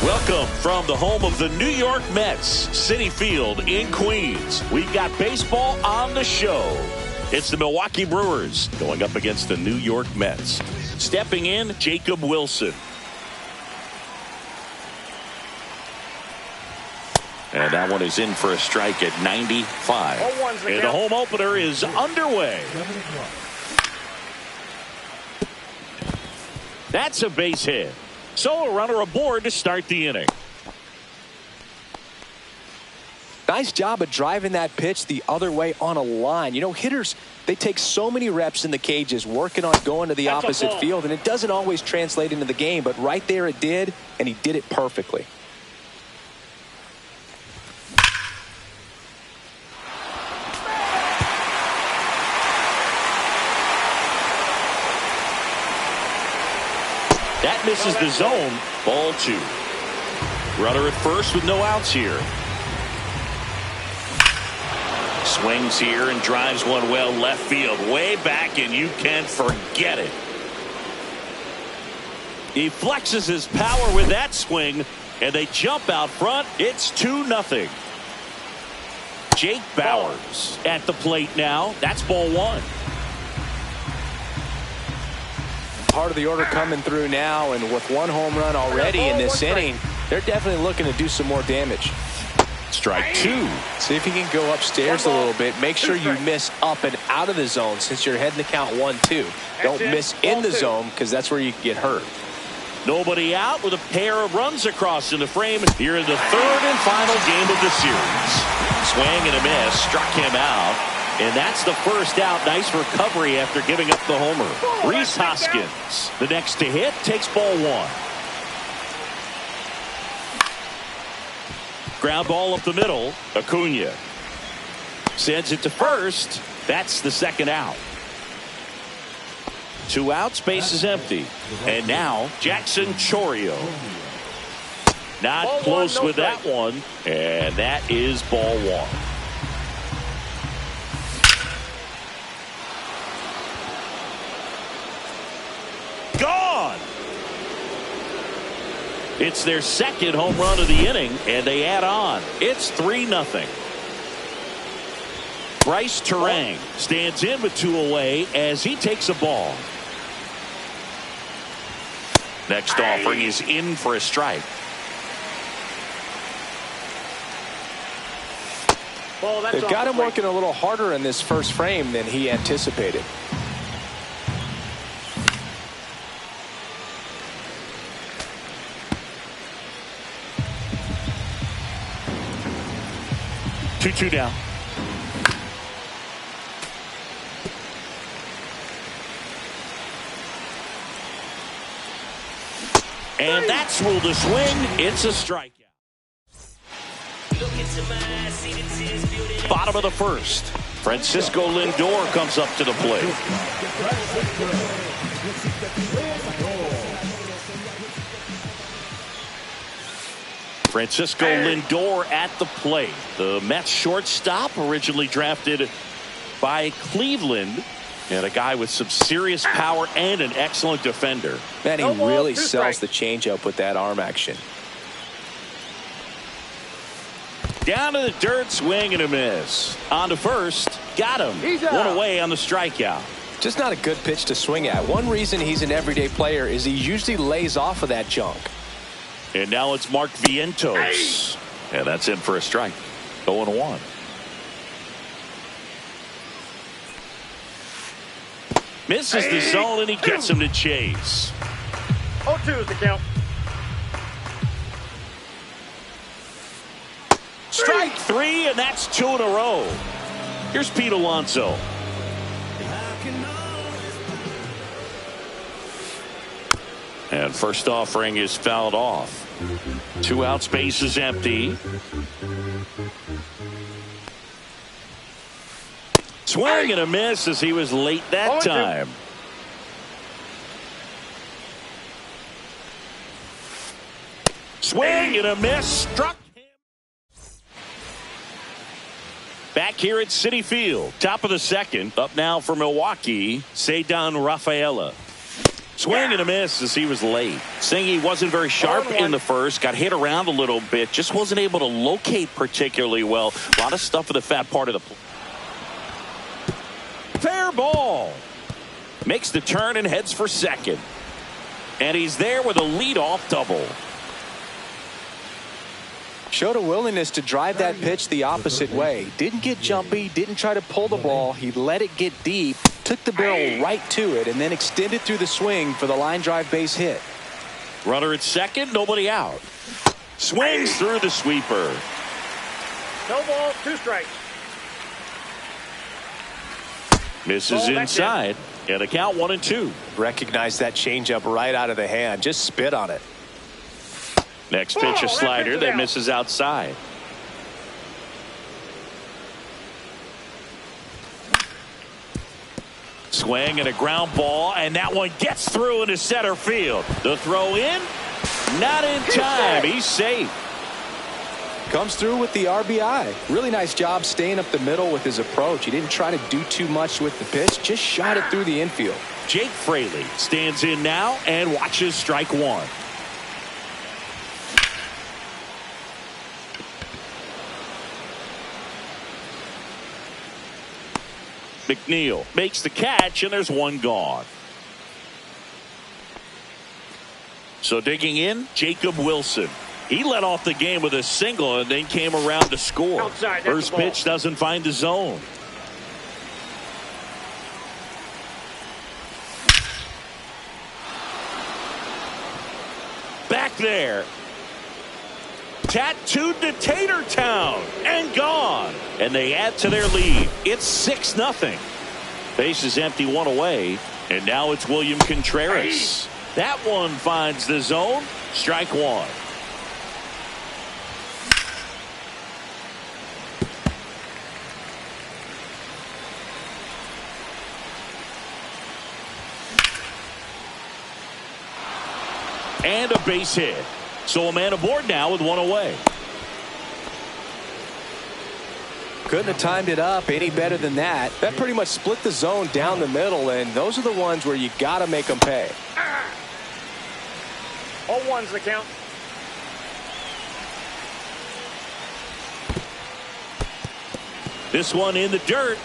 Welcome from the home of the New York Mets, Citi Field in Queens. We've got baseball on the show. It's the Milwaukee Brewers going up against the New York Mets. Stepping in, Jacob Wilson. And that one is in for a strike at 95. And the home opener is underway. That's a base hit. So a runner aboard to start the inning. Nice job of driving that pitch the other way on a line. You know, hitters, they take so many reps in the cages working on going to the opposite field, and it doesn't always translate into the game, but right there it did, and he did it perfectly. That misses the zone. Ball 2. Runner at first with no outs here. Swings here and drives one well left field. Way back, and you can forget it. He flexes his power with that swing, and they jump out front. It's 2-0. Jake Bauers at the plate now. That's ball 1. Part of the order coming through now, and with one home run already in this inning, they're definitely looking to do some more damage. Strike 2. See if you can go upstairs a little bit. Make sure you miss up and out of the zone since you're heading to count 1-2. Don't miss in the zone because that's where you can get hurt. Nobody out with a pair of runs across in the frame here in the third and final game of the series. Swing and a miss, struck him out. And that's the first out. Nice recovery after giving up the homer. Rhys Hoskins, the next to hit, takes ball 1. Ground ball up the middle. Acuna sends it to first. That's the second out. 2 outs, base is empty. And now Jackson Chourio. Not close with that one. And that is ball 1. Gone. It's their second home run of the inning, and they add on. It's 3-0. Bryce Turang stands in with 2 away as he takes a ball. Next offering is in for a strike. They've got him working a little harder in this first frame than he anticipated. Two down. And that's ruled a swing. It's a strikeout. Bottom of the first. Francisco Lindor comes up to the plate. Francisco Lindor at the plate. The Mets shortstop, originally drafted by Cleveland, and a guy with some serious power and an excellent defender. Man, he really sells the changeup with that arm action. Down to the dirt, swing and a miss. On to first, got him. One away on the strikeout. Just not a good pitch to swing at. One reason he's an everyday player is he usually lays off of that junk. And now it's Mark Vientos. And that's in for a strike. 0-1. Misses the zone, and he gets him to chase. 0-2 is the count. Strike 3, and that's 2 in a row. Here's Pete Alonso. And first offering is fouled off. 2 outs, base is empty. Swing and a miss as he was late that time. Swing and a miss, struck him. Back here at Citi Field, top of the second. Up now for Milwaukee, Ceddanne Rafaela. Swing and a miss as he was late. Singy wasn't very sharp in the first, got hit around a little bit, just wasn't able to locate particularly well. A lot of stuff in the fat part of the play. Fair ball. Makes the turn and heads for second. And he's there with a leadoff double. Showed a willingness to drive that pitch the opposite way. Didn't get jumpy, didn't try to pull the ball. He let it get deep, took the barrel right to it, and then extended through the swing for the line drive base hit. Runner at second, nobody out. Swings through the sweeper. No ball, 2 strikes. Misses inside. And a count 1-2. Recognize that changeup right out of the hand. Just spit on it. Next pitch, a slider that misses outside. Swing and a ground ball, and that one gets through into center field. The throw in, not in time. He's safe. Comes through with the RBI. Really nice job staying up the middle with his approach. He didn't try to do too much with the pitch, just shot it through the infield. Jake Fraley stands in now and watches strike one. McNeil makes the catch, and there's one gone. So digging in, Jacob Wilson. He led off the game with a single and then came around to score. Outside, first pitch doesn't find the zone. Back there. Tattooed to Tatertown and gone. And they add to their lead. It's 6-0. Base is empty, one away. And now it's William Contreras. That one finds the zone. Strike one. And a base hit. So a man aboard now with one away. Couldn't have timed it up any better than that. That pretty much split the zone down the middle, and those are the ones where you got to make them pay. 0-1's the count. This one in the dirt.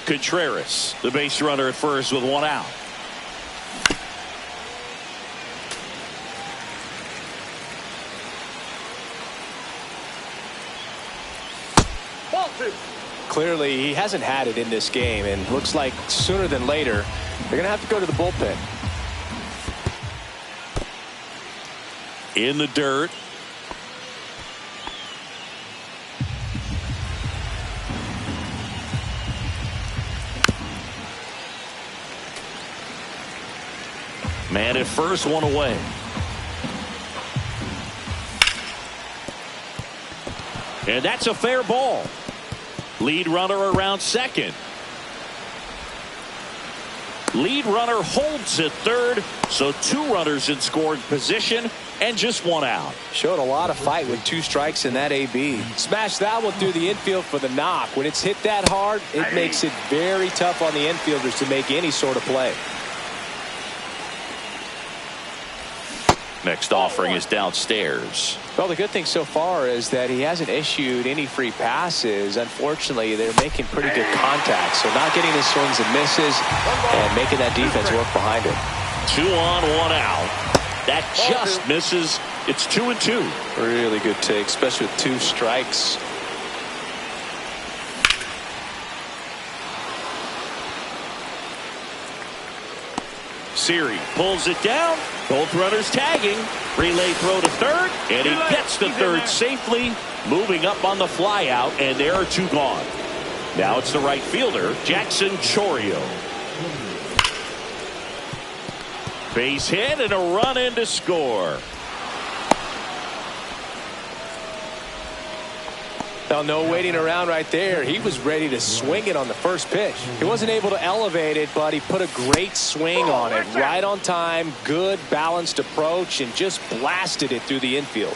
Contreras, the base runner at first with one out. Ball 2. Clearly, he hasn't had it in this game, and looks like sooner than later, they're going to have to go to the bullpen. In the dirt. Man at first, one away. And that's a fair ball. Lead runner around second. Lead runner holds at third. So 2 runners in scoring position and just one out. Showed a lot of fight with 2 strikes in that AB. Smashed that one through the infield for the knock. When it's hit that hard, it makes it very tough on the infielders to make any sort of play. Next offering is downstairs. Well, the good thing so far is that he hasn't issued any free passes. Unfortunately, they're making pretty good contact, so not getting his swings and misses and making that defense work behind him. 2 on, 1 out. That just misses. It's 2-2. Really good take, especially with 2 strikes. Siri pulls it down. Both runners tagging. Relay throw to third, and he gets to third safely, moving up on the fly out, and there are 2 gone. Now it's the right fielder, Jackson Chourio. Base hit and a run in to score. Now, no waiting around right there. He was ready to swing it on the first pitch. He wasn't able to elevate it, but he put a great swing on it. Right on time, good balanced approach, and just blasted it through the infield.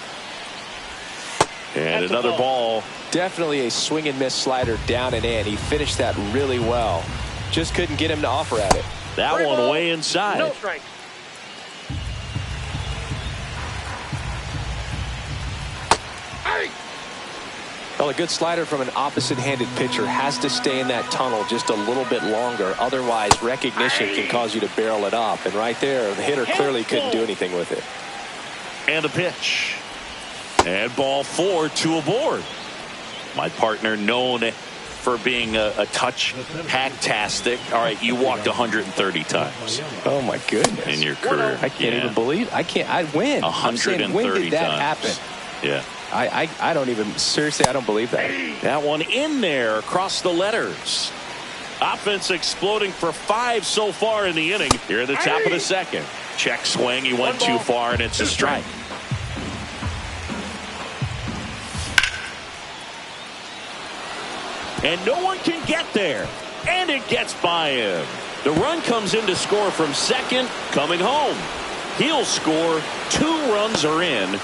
And another ball. Definitely a swing and miss slider down and in. He finished that really well. Just couldn't get him to offer at it. That one way inside. No strike. Well, a good slider from an opposite-handed pitcher has to stay in that tunnel just a little bit longer. Otherwise, recognition can cause you to barrel it up. And right there, the hitter clearly couldn't do anything with it. And the pitch. And ball 4, 2 aboard. My partner known for being a touch hacktastic. All right, you walked 130 times. Oh, my goodness. In your career. I can't even believe. I win. 130 when did that times. happen? Yeah. I don't even, seriously, I don't believe that. That one in there across the letters. Offense exploding for 5 so far in the inning. Here at the top of the second. Check swing. He went too far, and it's a strike. And no one can get there. And it gets by him. The run comes in to score from second, coming home. He'll score. 2 runs are in.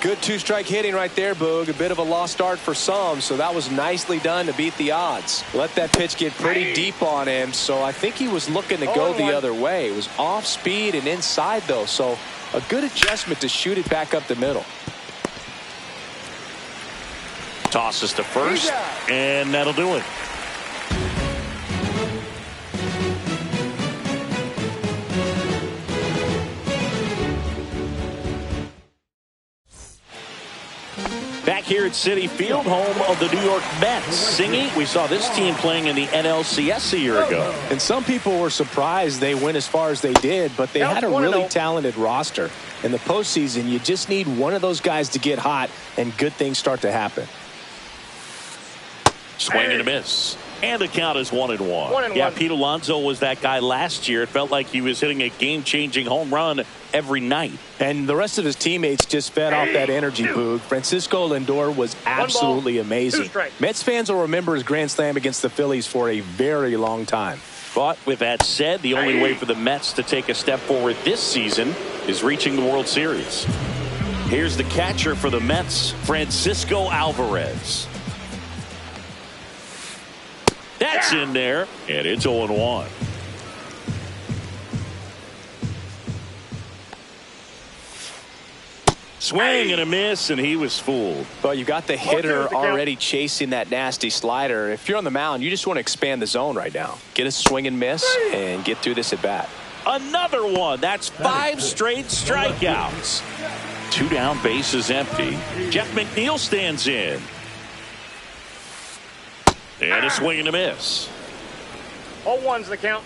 Good 2-strike hitting right there, Boog. A bit of a lost start for some, so that was nicely done to beat the odds. Let that pitch get pretty deep on him, so I think he was looking to go the other way. It was off speed and inside, though, so a good adjustment to shoot it back up the middle. Tosses to first, and that'll do it. Back here at Citi Field, home of the New York Mets. Singy, we saw this team playing in the NLCS a year ago. And some people were surprised they went as far as they did, but they had a really talented roster. In the postseason, you just need one of those guys to get hot, and good things start to happen. Swing and a miss. And the count is 1-1. Yeah, Pete Alonso was that guy last year. It felt like he was hitting a game-changing home run every night. And the rest of his teammates just fed off that energy, Boog. Francisco Lindor was absolutely amazing. Mets fans will remember his grand slam against the Phillies for a very long time. But with that said, the only way for the Mets to take a step forward this season is reaching the World Series. Here's the catcher for the Mets, Francisco Alvarez. That's in there, and it's 0-1. Swing and a miss, and he was fooled. Well, you got the hitter already chasing that nasty slider. If you're on the mound, you just want to expand the zone right now. Get a swing and miss and get through this at bat. Another one. That's 5 straight strikeouts. 2 down, bases empty. Jeff McNeil stands in. And a swing and a miss. 0-1's the count.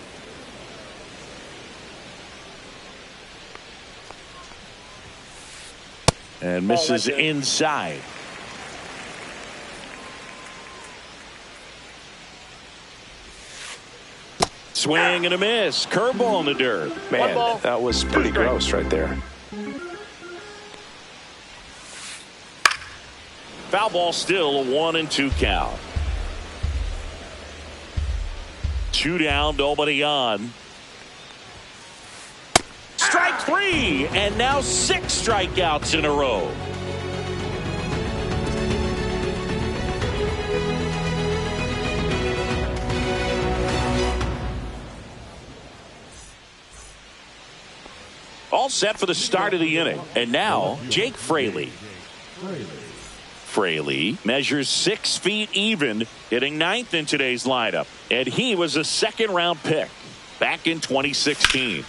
And misses inside. Swing and a miss. Curveball in the dirt. Man, that was pretty gross right there. Foul ball still, a 1-2 count. 2 down, nobody on. Strike 3, and now 6 strikeouts in a row. All set for the start of the inning. And now, Jake Fraley. Fraley measures 6 feet even, hitting 9th in today's lineup. And he was a second-round pick back in 2016.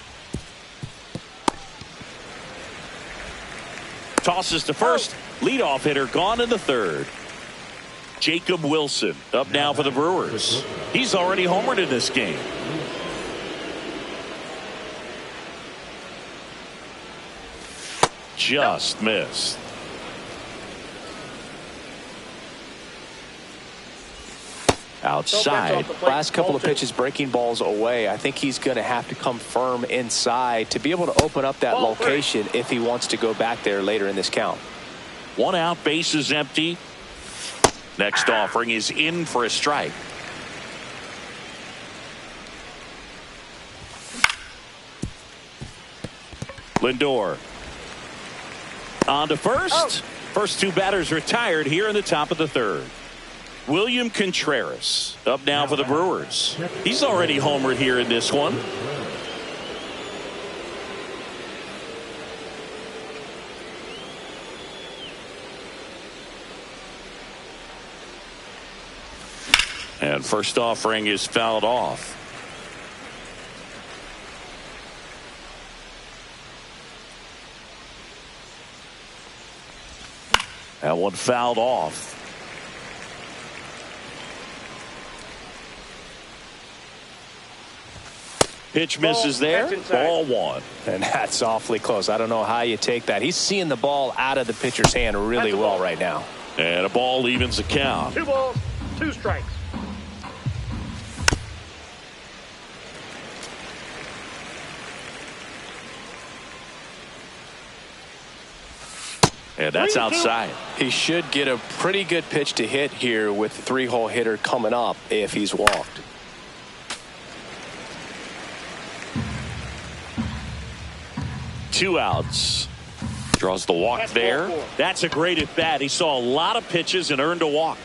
Tosses to first. Leadoff hitter gone in the 3rd. Jacob Wilson up now for the Brewers. He's already homered in this game. Just missed. Outside. Last couple of pitches breaking balls away. I think he's going to have to come firm inside to be able to open up that location if he wants to go back there later in this count. 1 out, bases empty. Next offering is in for a strike. Lindor on to first. First 2 batters retired here in the top of the 3rd. William Contreras up now for the Brewers. He's already homered here in this one. And first offering is fouled off. That one fouled off. Pitch misses there. Ball one. And that's awfully close. I don't know how you take that. He's seeing the ball out of the pitcher's hand really well right now. And a ball evens the count. 2 balls, 2 strikes. And that's outside. He should get a pretty good pitch to hit here with the 3-hole hitter coming up if he's walked. Two outs. Draws the walk there. That's a great at bat. He saw a lot of pitches and earned a walk.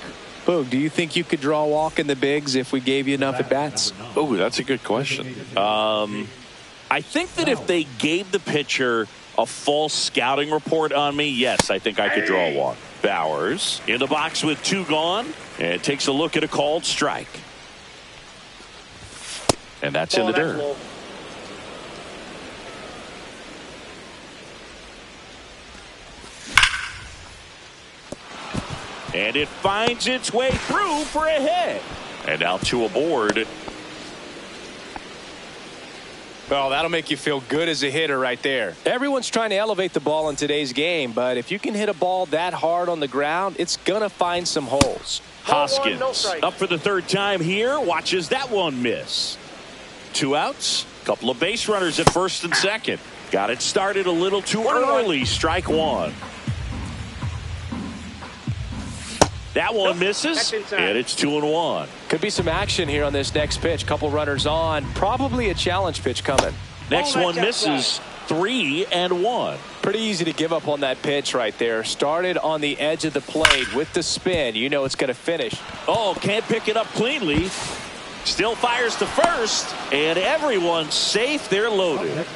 Boog, do you think you could draw a walk in the bigs if we gave you enough at bats? Oh, that's a good question. I think that if they gave the pitcher a false scouting report on me, yes, I think I could draw a walk. Bowers in the box with 2 gone and takes a look at a called strike. And that's in the dirt. Low. And it finds its way through for a hit. And now 2 aboard. Well, that'll make you feel good as a hitter right there. Everyone's trying to elevate the ball in today's game, but if you can hit a ball that hard on the ground, it's going to find some holes. Hoskins up for the 3rd time here. Watches that one miss. 2 outs. Couple of base runners at first and second. Got it started a little too early. Strike 1. That one misses, and it's 2-1. Could be some action here on this next pitch. Couple runners on. Probably a challenge pitch coming. Next one misses. 3-1. Pretty easy to give up on that pitch right there. Started on the edge of the plate with the spin. You know it's going to finish. Oh, can't pick it up cleanly. Still fires to first, and everyone's safe. They're loaded.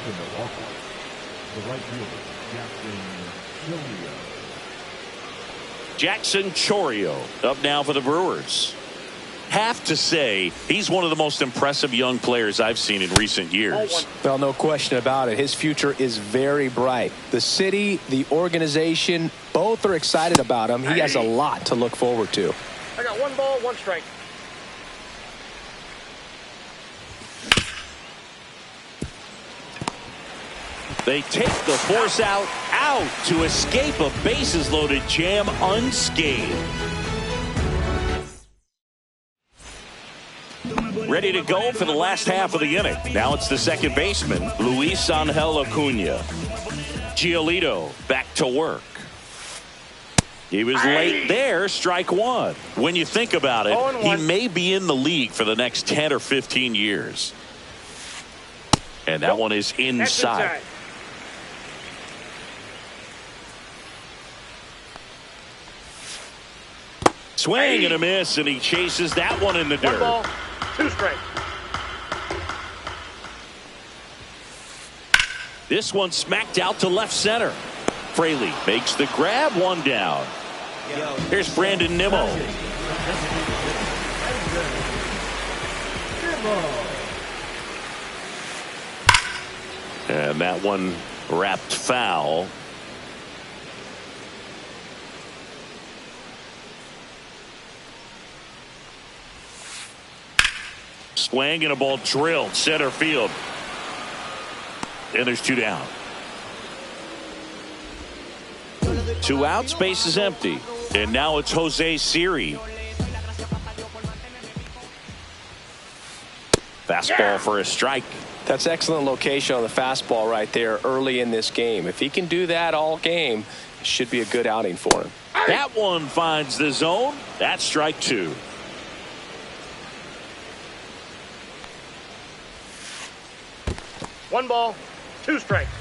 Jackson Chourio up now for the Brewers. Have to say, he's one of the most impressive young players I've seen in recent years. Well, no question about it. His future is very bright. The city, the organization, both are excited about him. He has a lot to look forward to. I got 1 ball, 1 strike. They take the force out to escape a bases loaded jam unscathed. Ready to go for the last half of the inning. Now it's the second baseman, Luis Angel Acuna. Giolito back to work. He was late there. Strike 1. When you think about it, he may be in the league for the next 10 or 15 years. And that one is inside. Swing and a miss, and he chases that one in the dirt. 1 ball, 2 strikes. This one smacked out to left center. Fraley makes the grab, 1 down. Here's Brandon Nimmo. And that one wrapped foul. Swing and a ball drilled center field. And there's 2 down. 2 outs, base is empty. And now it's Jose Siri. Fastball for a strike. That's excellent location on the fastball right there early in this game. If he can do that all game, it should be a good outing for him. That one finds the zone. That's strike 2. One ball, 2 strikes.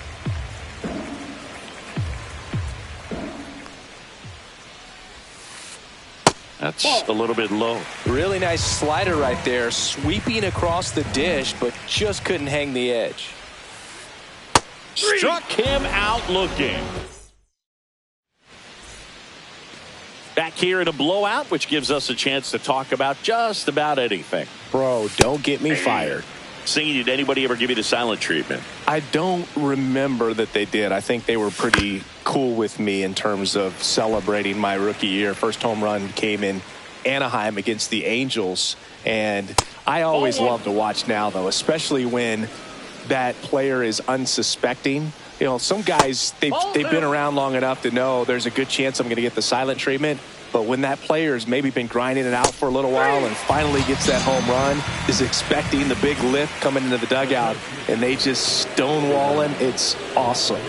That's a little bit low. Really nice slider right there, sweeping across the dish, but just couldn't hang the edge. Struck him out looking. Back here in a blowout, which gives us a chance to talk about just about anything. Bro, don't get me fired. Singing, did anybody ever give you the silent treatment? I don't remember that they did. I think they were pretty cool with me in terms of celebrating my rookie year. First home run came in Anaheim against the Angels, and I always love to watch now, though, especially when that player is unsuspecting. You know, some guys, they've been around long enough to know there's a good chance I'm going to get the silent treatment. But when that player's maybe been grinding it out for a little while and finally gets that home run, is expecting the big lift coming into the dugout, and they just stonewall him, it's awesome.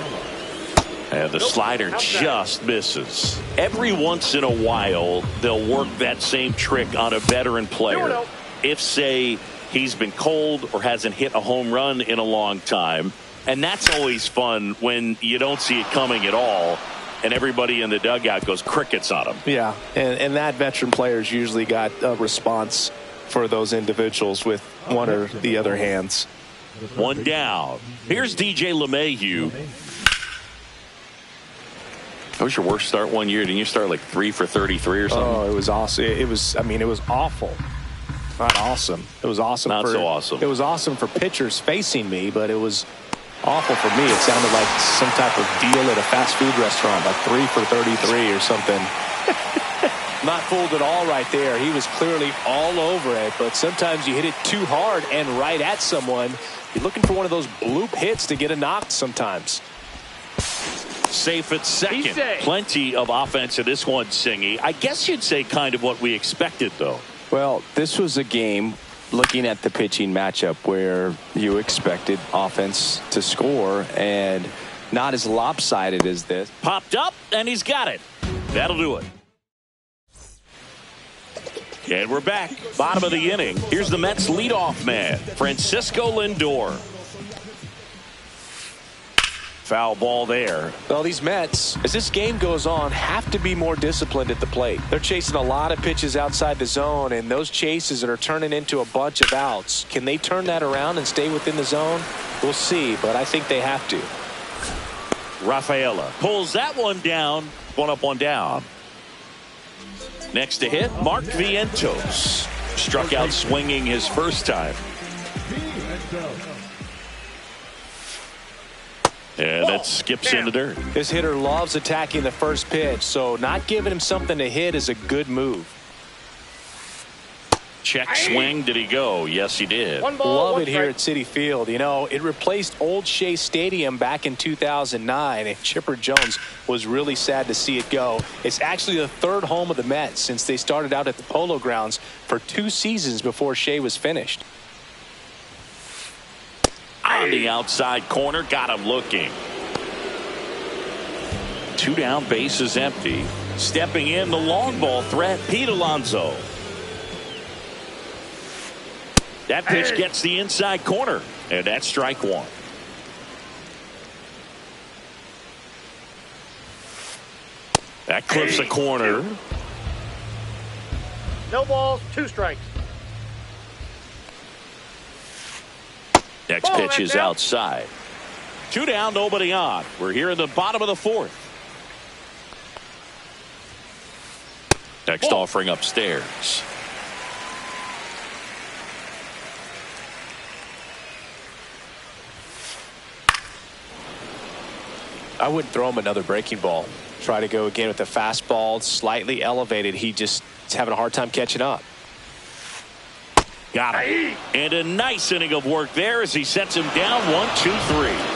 And the slider just misses. Every once in a while, they'll work that same trick on a veteran player. If, say, he's been cold or hasn't hit a home run in a long time. And that's always fun when you don't see it coming at all, and everybody in the dugout goes crickets on him. Yeah, and that veteran player's usually got a response for those individuals with one or the other hands. One down. Here's DJ LeMahieu. That was your worst start one year. Didn't you start like 3 for 33 or something? Oh, it was awesome. It was awful. Not awesome. It was awesome. Not so awesome. It was awesome for pitchers facing me, but it was awful for me. It sounded like some type of deal at a fast food restaurant, like 3 for 33 or something. Not fooled at all right there. He was clearly all over it, but sometimes you hit it too hard and right at someone. You're looking for one of those bloop hits to get a knock sometimes. Safe at second. Plenty of offense in this one, Singy. I guess you'd say kind of what we expected, though. Well, this was a game, looking at the pitching matchup, where you expected offense to score, and not as lopsided as this. Popped up, and he's got it. That'll do it. And we're back. Bottom of the inning. Here's the Mets leadoff man, Francisco Lindor. Foul ball there. Well, these Mets, as this game goes on, have to be more disciplined at the plate. They're chasing a lot of pitches outside the zone, and those chases that are turning into a bunch of outs. Can they turn that around and stay within the zone? We'll see, but I think they have to. Rafaela pulls that one down. One up, one down. Next to hit, Mark Vientos. Struck out swinging his first time. And it skips in the dirt. This hitter loves attacking the first pitch, so not giving him something to hit is a good move. Check swing. Did he go? Yes, he did. Love it here at Citi Field. You know, it replaced Old Shea Stadium back in 2009, and Chipper Jones was really sad to see it go. It's actually the third home of the Mets since they started out at the Polo Grounds for 2 seasons before Shea was finished. On the outside corner, got him looking. 2 down, bases empty. Stepping in, the long ball threat, Pete Alonso. That pitch gets the inside corner, and that's strike 1. That clips the corner. No balls, 2 strikes. Next pitch is outside. 2 down, nobody on. We're here in the bottom of the 4th. Next offering upstairs. I wouldn't throw him another breaking ball. Try to go again with the fastball, slightly elevated. He just is having a hard time catching up. Got him. And a nice inning of work there as he sets him down 1-2-3.